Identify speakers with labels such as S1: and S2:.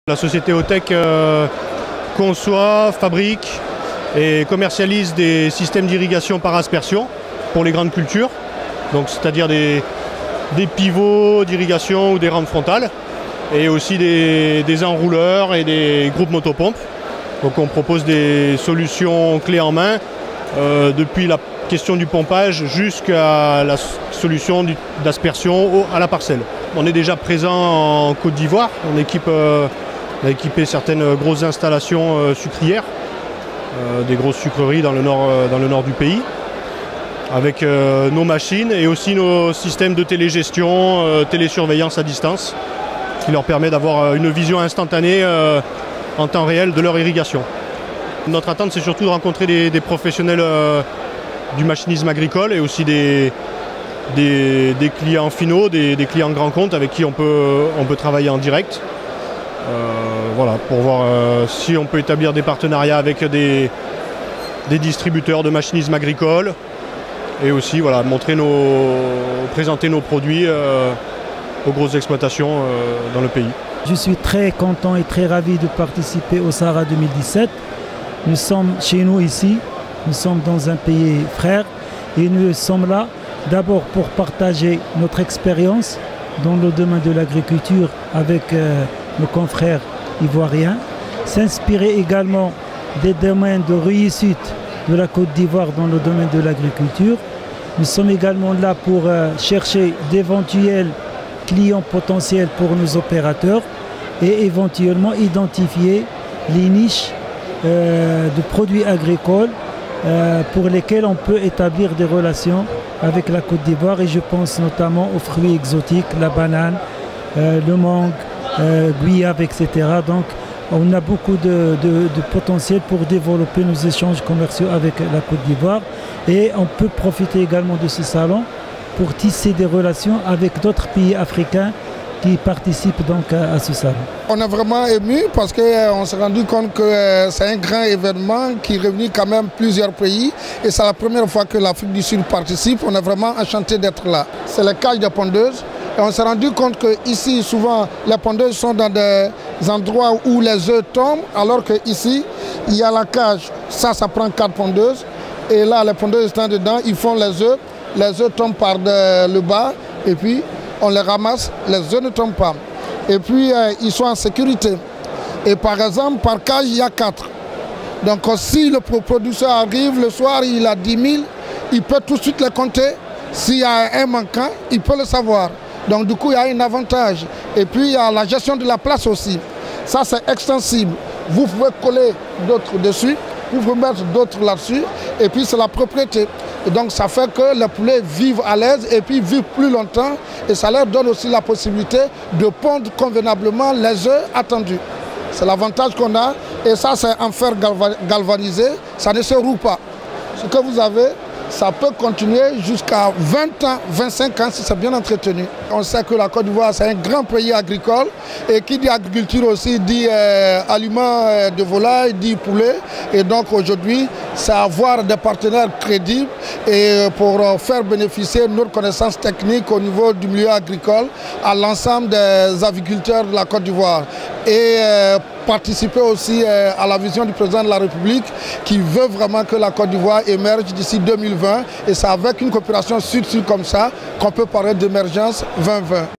S1: La société Otec conçoit, fabrique et commercialise des systèmes d'irrigation par aspersion pour les grandes cultures, c'est-à-dire des pivots d'irrigation ou des rampes frontales, et aussi des enrouleurs et des groupes motopompes. Donc on propose des solutions clés en main, depuis la question du pompage jusqu'à la solution d'aspersion à la parcelle. On est déjà présent en Côte d'Ivoire, on a équipé certaines grosses installations sucrières, des grosses sucreries dans le nord du pays, avec nos machines et aussi nos systèmes de télégestion, télésurveillance à distance, qui leur permet d'avoir une vision instantanée en temps réel de leur irrigation. Notre attente, c'est surtout de rencontrer des professionnels du machinisme agricole et aussi des clients finaux, des clients grands comptes avec qui on peut travailler en direct. Voilà, pour voir si on peut établir des partenariats avec des distributeurs de machinisme agricole et aussi voilà, présenter nos produits aux grosses exploitations dans le pays.
S2: Je suis très content et très ravi de participer au Sahara 2017. Nous sommes chez nous ici, nous sommes dans un pays frère et nous sommes là d'abord pour partager notre expérience dans le domaine de l'agriculture avec nos confrères ivoiriens, s'inspirer également des domaines de réussite de la Côte d'Ivoire dans le domaine de l'agriculture. Nous sommes également là pour chercher d'éventuels clients potentiels pour nos opérateurs et éventuellement identifier les niches de produits agricoles pour lesquels on peut établir des relations avec la Côte d'Ivoire, et je pense notamment aux fruits exotiques, la banane, le mangue, guayave, etc. Donc on a beaucoup de potentiel pour développer nos échanges commerciaux avec la Côte d'Ivoire, et on peut profiter également de ce salon pour tisser des relations avec d'autres pays africains qui participent donc à ce salon.
S3: On est vraiment ému parce qu'on s'est rendu compte que c'est un grand événement qui réunit quand même plusieurs pays, et c'est la première fois que l'Afrique du Sud participe. On est vraiment enchanté d'être là. C'est le cage des pondeuses, et on s'est rendu compte qu'ici souvent les pondeuses sont dans des endroits où les œufs tombent, alors qu'ici il y a la cage, ça prend 4 pondeuses, et là les pondeuses sont dedans, ils font les œufs tombent par le bas, et puis on les ramasse, les œufs ne tombent pas. Et puis ils sont en sécurité. Et par exemple, par cage, il y a 4. Donc si le producteur arrive le soir, il a 10 000, il peut tout de suite les compter. S'il y a un manquant, il peut le savoir. Donc du coup, il y a un avantage. Et puis il y a la gestion de la place aussi. Ça, c'est extensible. Vous pouvez coller d'autres dessus, vous pouvez mettre d'autres là-dessus, et puis c'est la propriété. Et donc ça fait que les poulets vivent à l'aise et puis vivent plus longtemps, et ça leur donne aussi la possibilité de pondre convenablement les œufs attendus. C'est l'avantage qu'on a, et ça c'est en fer galvanisé, ça ne se roule pas. Ce que vous avez, ça peut continuer jusqu'à 20 ans, 25 ans si c'est bien entretenu. On sait que la Côte d'Ivoire, c'est un grand pays agricole, et qui dit agriculture aussi dit aliments de volaille, dit poulet. Et donc aujourd'hui, c'est avoir des partenaires crédibles et pour faire bénéficier notre connaissance technique au niveau du milieu agricole à l'ensemble des agriculteurs de la Côte d'Ivoire. Et participer aussi à la vision du président de la République qui veut vraiment que la Côte d'Ivoire émerge d'ici 2020, et c'est avec une coopération sud-sud comme ça qu'on peut parler d'émergence 2020.